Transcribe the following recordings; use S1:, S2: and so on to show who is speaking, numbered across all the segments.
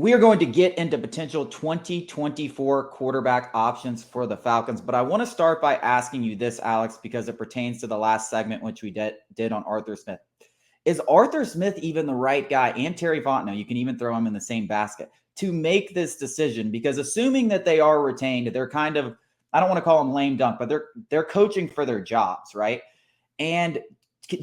S1: We are going to get into potential 2024 quarterback options for the Falcons, but I want to start by asking you this, Alex, because it pertains to the last segment, which we did on Arthur Smith. Is Arthur Smith even the right guy, and Terry Fontenot, you can even throw him in the same basket, to make this decision? Because assuming that they are retained, they're kind of, I don't want to call them lame dunk, but they're coaching for their jobs, right? And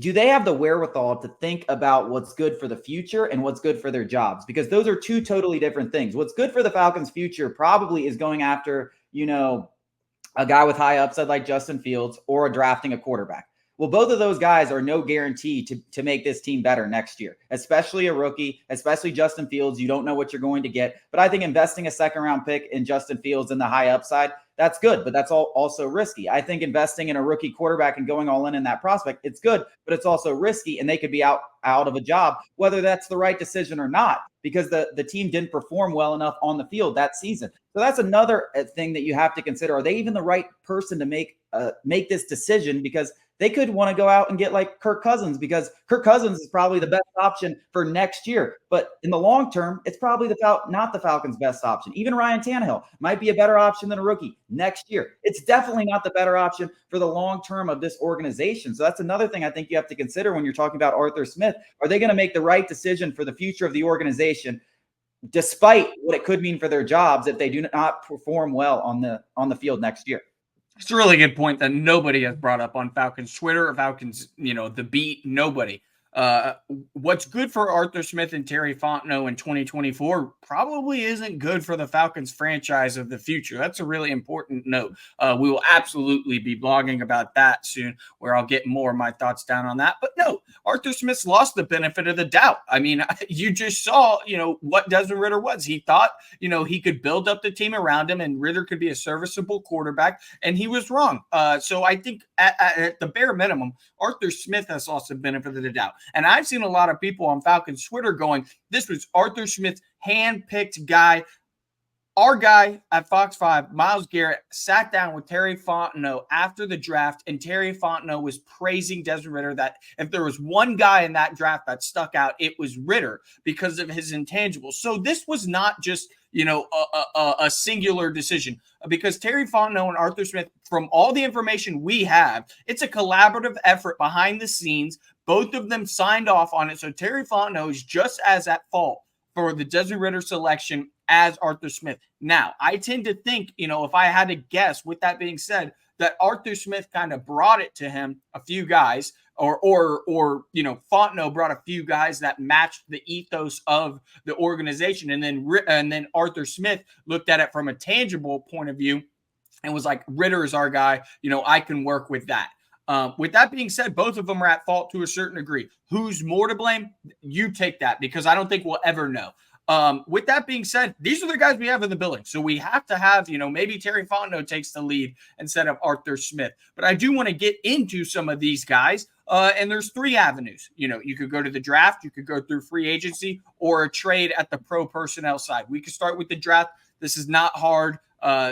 S1: do they have the wherewithal to think about what's good for the future and what's good for their jobs? Because those are two totally different things. What's good for the Falcons' future probably is going after, a guy with high upside like Justin Fields or drafting a quarterback. Well, both of those guys are no guarantee to make this team better next year, especially a rookie, especially Justin Fields. You don't know what you're going to get. But I think investing a second-round pick in Justin Fields and the high upside, that's good, but that's also risky. I think investing in a rookie quarterback and going all in that prospect, it's good, but it's also risky, and they could be out of a job, whether that's the right decision or not, because the team didn't perform well enough on the field that season. So that's another thing that you have to consider. Are they even the right person to make this decision? Because they could want to go out and get like Kirk Cousins, because Kirk Cousins is probably the best option for next year. But in the long term, it's probably not the Falcons' best option. Even Ryan Tannehill might be a better option than a rookie next year. It's definitely not the better option for the long term of this organization. So that's another thing I think you have to consider when you're talking about Arthur Smith. Are they going to make the right decision for the future of the organization, despite what it could mean for their jobs if they do not perform well on the field next year?
S2: It's a really good point that nobody has brought up on Falcons Twitter or Falcons, the beat, nobody. What's good for Arthur Smith and Terry Fontenot in 2024 probably isn't good for the Falcons franchise of the future. That's a really important note. We will absolutely be blogging about that soon, where I'll get more of my thoughts down on that. But no, Arthur Smith's lost the benefit of the doubt. I mean, you just saw, what Desmond Ridder was. He thought, he could build up the team around him and Ridder could be a serviceable quarterback, and he was wrong. So I think at the bare minimum, Arthur Smith has lost the benefit of the doubt. And I've seen a lot of people on Falcons Twitter going, this was Arthur Smith's hand-picked guy. Our guy at Fox 5, Myles Garrett, sat down with Terry Fontenot after the draft, and Terry Fontenot was praising Desmond Ridder, that if there was one guy in that draft that stuck out, it was Ridder because of his intangibles. So this was not just a singular decision, because Terry Fontenot and Arthur Smith, from all the information we have, it's a collaborative effort behind the scenes. Both of them signed off on it. So Terry Fontenot is just as at fault for the Desmond Ridder selection as Arthur Smith. Now, I tend to think, if I had to guess, with that being said, that Arthur Smith kind of brought it to him, a few guys, or Fontenot brought a few guys that matched the ethos of the organization. And then Arthur Smith looked at it from a tangible point of view and was like, Ridder is our guy. I can work with that. With that being said, both of them are at fault to a certain degree. Who's more to blame? You take that, because I don't think we'll ever know. With that being said, these are the guys we have in the building. So we have to have, maybe Terry Fontenot takes the lead instead of Arthur Smith. But I do want to get into some of these guys. And there's three avenues. You could go to the draft, you could go through free agency, or a trade at the pro personnel side. We could start with the draft. This is not hard.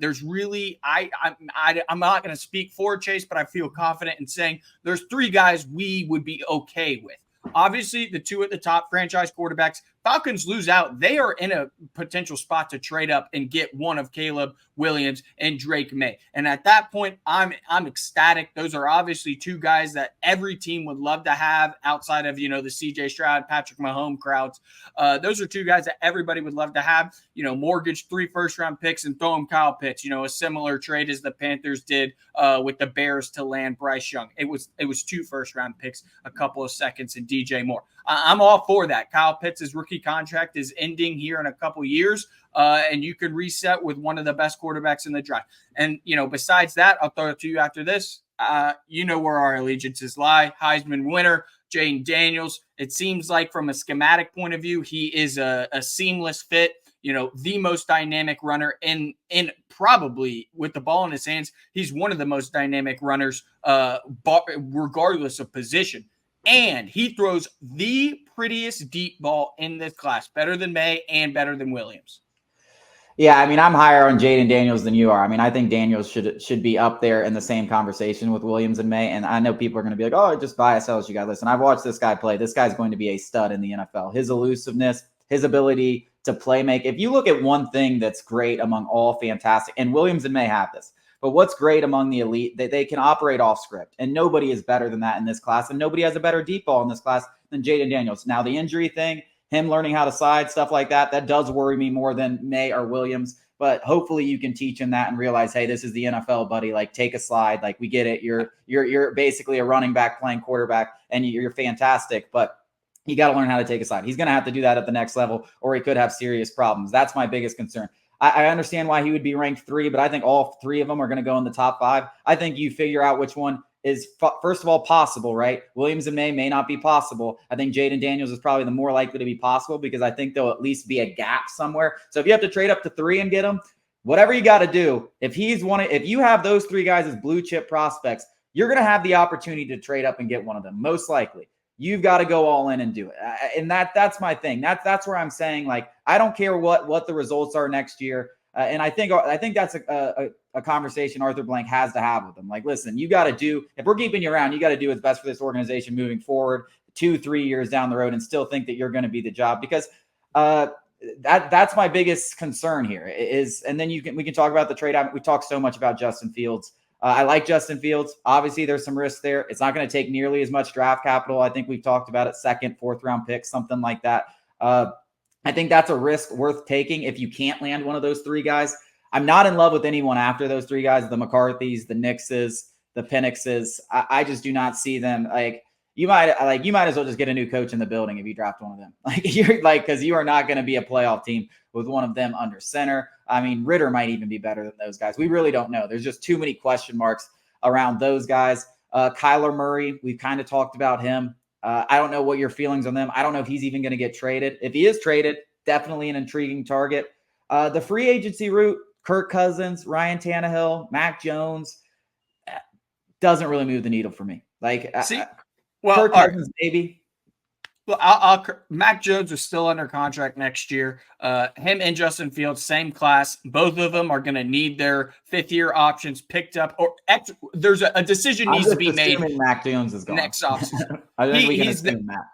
S2: There's really, I'm not going to speak for Chase, but I feel confident in saying there's three guys we would be okay with. Obviously, the two at the top, franchise quarterbacks. Falcons lose out, they are in a potential spot to trade up and get one of Caleb Williams and Drake May. And at that point, I'm ecstatic. Those are obviously two guys that every team would love to have outside of, the CJ Stroud, Patrick Mahomes crowds. Those are two guys that everybody would love to have, mortgage 3 first-round picks and throw them Kyle Pitts, a similar trade as the Panthers did with the Bears to land Bryce Young. It was 2 first-round picks, a couple of seconds, and DJ Moore. I'm all for that. Kyle Pitts' rookie contract is ending here in a couple years, and you could reset with one of the best quarterbacks in the draft. And, besides that, I'll throw it to you after this. Where our allegiances lie. Heisman winner, Jayden Daniels. It seems like from a schematic point of view, he is a seamless fit. The most dynamic runner in probably with the ball in his hands. He's one of the most dynamic runners, regardless of position. And he throws the prettiest deep ball in this class, better than May and better than Williams.
S1: Yeah, I'm higher on Jayden Daniels than you are. I think Daniels should be up there in the same conversation with Williams and May. And I know people are going to be like, oh, just bias LSU guy. Listen, I've watched this guy play. This guy's going to be a stud in the NFL. His elusiveness, his ability to play make. If you look at one thing that's great among all fantastic, and Williams and May have this, but what's great among the elite, they can operate off script, and nobody is better than that in this class, and nobody has a better deep ball in this class than Jaden Daniels. Now, the injury thing, him learning how to slide, stuff like that, that does worry me more than May or Williams. But hopefully you can teach him that and realize, hey, this is the NFL, buddy. Like, take a slide. Like, we get it. You're basically a running back playing quarterback, and you're fantastic. But you got to learn how to take a slide. He's going to have to do that at the next level, or he could have serious problems. That's my biggest concern. I understand why he would be ranked 3, but I think all 3 of them are going to go in the top 5. I think you figure out which one is, first of all, possible, right? Williams and May not be possible. I think Jaden Daniels is probably the more likely to be possible because I think there'll at least be a gap somewhere. So if you have to trade up to 3 and get him, whatever you got to do, if you have those 3 guys as blue chip prospects, you're going to have the opportunity to trade up and get one of them, most likely. You've got to go all in and do it. And that's my thing. That's where I'm saying, like, I don't care what the results are next year. And I think that's a conversation Arthur Blank has to have with them. Like, listen, you got to do, if we're keeping you around, you got to do what's best for this organization moving forward 2-3 years down the road and still think that you're going to be the job, because that's my biggest concern here is, and then we can talk about the trade. We talked so much about Justin Fields. I like Justin Fields. Obviously, there's some risk there. It's not going to take nearly as much draft capital. I think we've talked about it, 2nd, 4th round pick, something like that. I think that's a risk worth taking if you can't land one of those 3 guys. I'm not in love with anyone after those 3 guys, the McCarthys, the Nixes, the Penixes. I just do not see them. You might as well just get a new coach in the building if you draft one of them. Because you are not going to be a playoff team with one of them under center. I mean, Ridder might even be better than those guys. We really don't know. There's just too many question marks around those guys. Kyler Murray, we've kind of talked about him. I don't know what your feelings on them. I don't know if he's even going to get traded. If he is traded, definitely an intriguing target. The free agency route, Kirk Cousins, Ryan Tannehill, Mac Jones, doesn't really move the needle for me. Kirk Cousins, maybe.
S2: Well, Mac Jones is still under contract next year. Him and Justin Fields, same class. Both of them are going to need their 5th-year options picked up, or there's a decision needs to be made.
S1: Mac Jones is gone
S2: next offseason.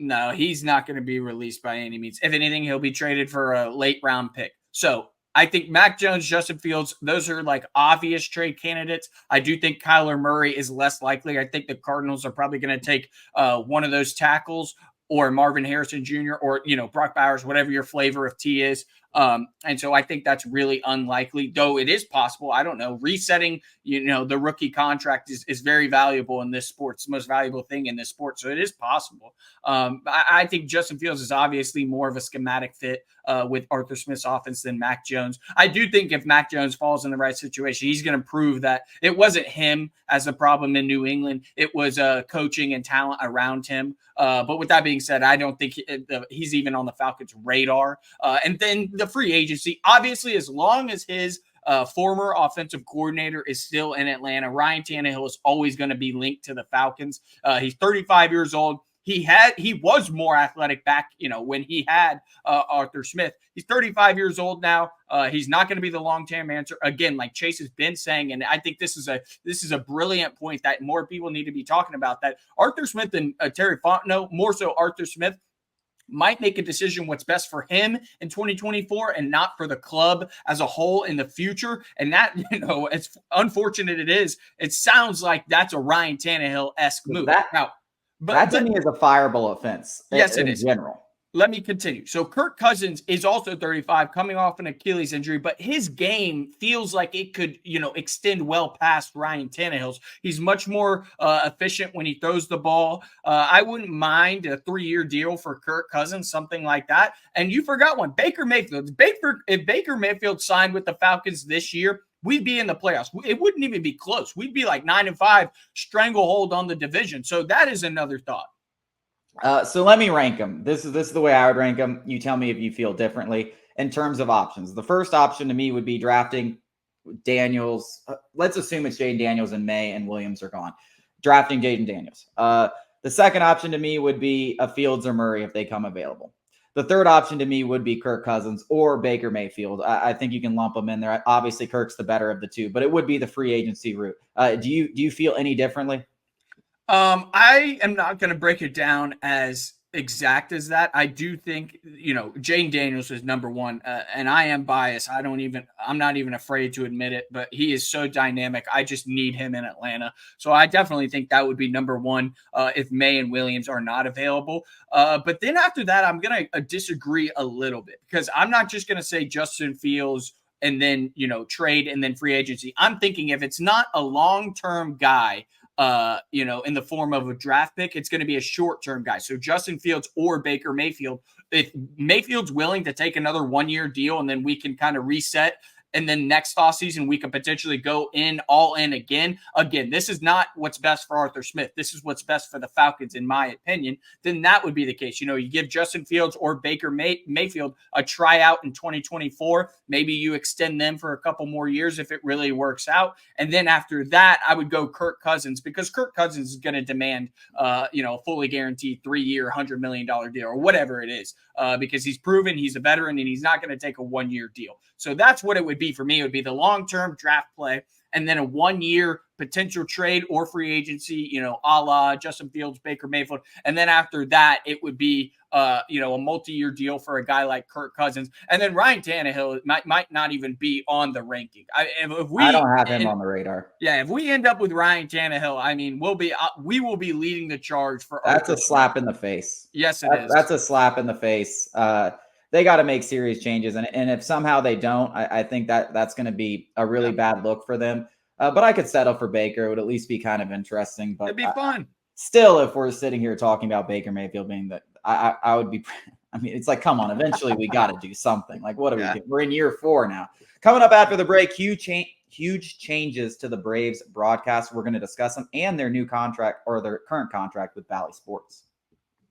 S2: No, he's not going to be released by any means. If anything, he'll be traded for a late-round pick. So I think Mac Jones, Justin Fields, those are like obvious trade candidates. I do think Kyler Murray is less likely. I think the Cardinals are probably going to take one of those tackles, or Marvin Harrison Jr., or, Brock Bowers, whatever your flavor of tea is. And so I think that's really unlikely, though it is possible. I don't know. Resetting, the rookie contract is very valuable in this sport. It's the most valuable thing in this sport. So it is possible. I think Justin Fields is obviously more of a schematic fit with Arthur Smith's offense than Mac Jones. I do think if Mac Jones falls in the right situation, he's going to prove that it wasn't him as the problem in New England. It was coaching and talent around him. But with that being said, I don't think he's even on the Falcons' radar. And then the free agency, obviously, as long as his former offensive coordinator is still in Atlanta, Ryan Tannehill is always going to be linked to the Falcons. He's 35 years old. He was more athletic back, when he had Arthur Smith. He's 35 years old now. He's not going to be the long-term answer. Again, like Chase has been saying, and I think this is a brilliant point that more people need to be talking about, that Arthur Smith and Terry Fontenot, more so Arthur Smith, might make a decision what's best for him in 2024 and not for the club as a whole in the future. And that, as unfortunate it is, it sounds like that's a Ryan Tannehill-esque move.
S1: That to me is a fireable offense.
S2: Yes, it is.
S1: In general.
S2: Let me continue. So Kirk Cousins is also 35, coming off an Achilles injury, but his game feels like it could, extend well past Ryan Tannehill's. He's much more efficient when he throws the ball. I wouldn't mind a 3-year deal for Kirk Cousins, something like that. And you forgot one, Baker Mayfield. If Baker Mayfield signed with the Falcons this year, we'd be in the playoffs. It wouldn't even be close. We'd be like 9-5, stranglehold on the division. So that is another thought.
S1: So let me rank them. This is the way I would rank them. You tell me if you feel differently in terms of options. The first option to me would be drafting Daniels. Let's assume it's Jaden Daniels and May and Williams are gone. Drafting Jaden Daniels. The second option to me would be a Fields or Murray if they come available. The third option to me would be Kirk Cousins or Baker Mayfield. I think you can lump them in there. Obviously, Kirk's the better of the two, but it would be the free agency route. Do you feel any differently?
S2: I am not going to break it down as exact as that. I do think, Jane Daniels is number one, and I am biased. I'm not even afraid to admit it, but he is so dynamic. I just need him in Atlanta. So I definitely think that would be number one if May and Williams are not available. But then after that, I'm going to disagree a little bit, because I'm not just going to say Justin Fields and then, trade and then free agency. I'm thinking if it's not a long-term guy, in the form of a draft pick, it's going to be a short-term guy. So Justin Fields or Baker Mayfield. If Mayfield's willing to take another 1-year deal and then we can kind of reset, and then next offseason we could potentially go all in again. Again, this is not what's best for Arthur Smith. This is what's best for the Falcons, in my opinion. Then that would be the case. You give Justin Fields or Baker Mayfield a tryout in 2024. Maybe you extend them for a couple more years if it really works out. And then after that, I would go Kirk Cousins, because Kirk Cousins is going to demand, a fully guaranteed 3-year, $100 million deal or whatever it is, because he's proven he's a veteran and he's not going to take a 1-year deal. So that's what it would be for me. It would be the long-term draft play and then a 1-year potential trade or free agency, a la Justin Fields, Baker Mayfield. And then after that, it would be, a multi-year deal for a guy like Kirk Cousins. And then Ryan Tannehill might not even be on the ranking.
S1: I don't have him on the radar.
S2: Yeah, if we end up with Ryan Tannehill, I mean, we will be leading the charge for.
S1: That's a slap in the face.
S2: Yes, it is.
S1: That's a slap in the face. They got to make serious changes, and if somehow they don't, I think that's going to be a really bad look for them. But I could settle for Baker. It would at least be kind of interesting. But
S2: it'd be fun.
S1: Still, if we're sitting here talking about Baker Mayfield being I would be. I mean, it's like, come on. Eventually, we got to do something. Like, what are we doing? We're in year 4 now. Coming up after the break, huge changes to the Braves broadcast. We're going to discuss them and their new contract, or their current contract with Bally Sports.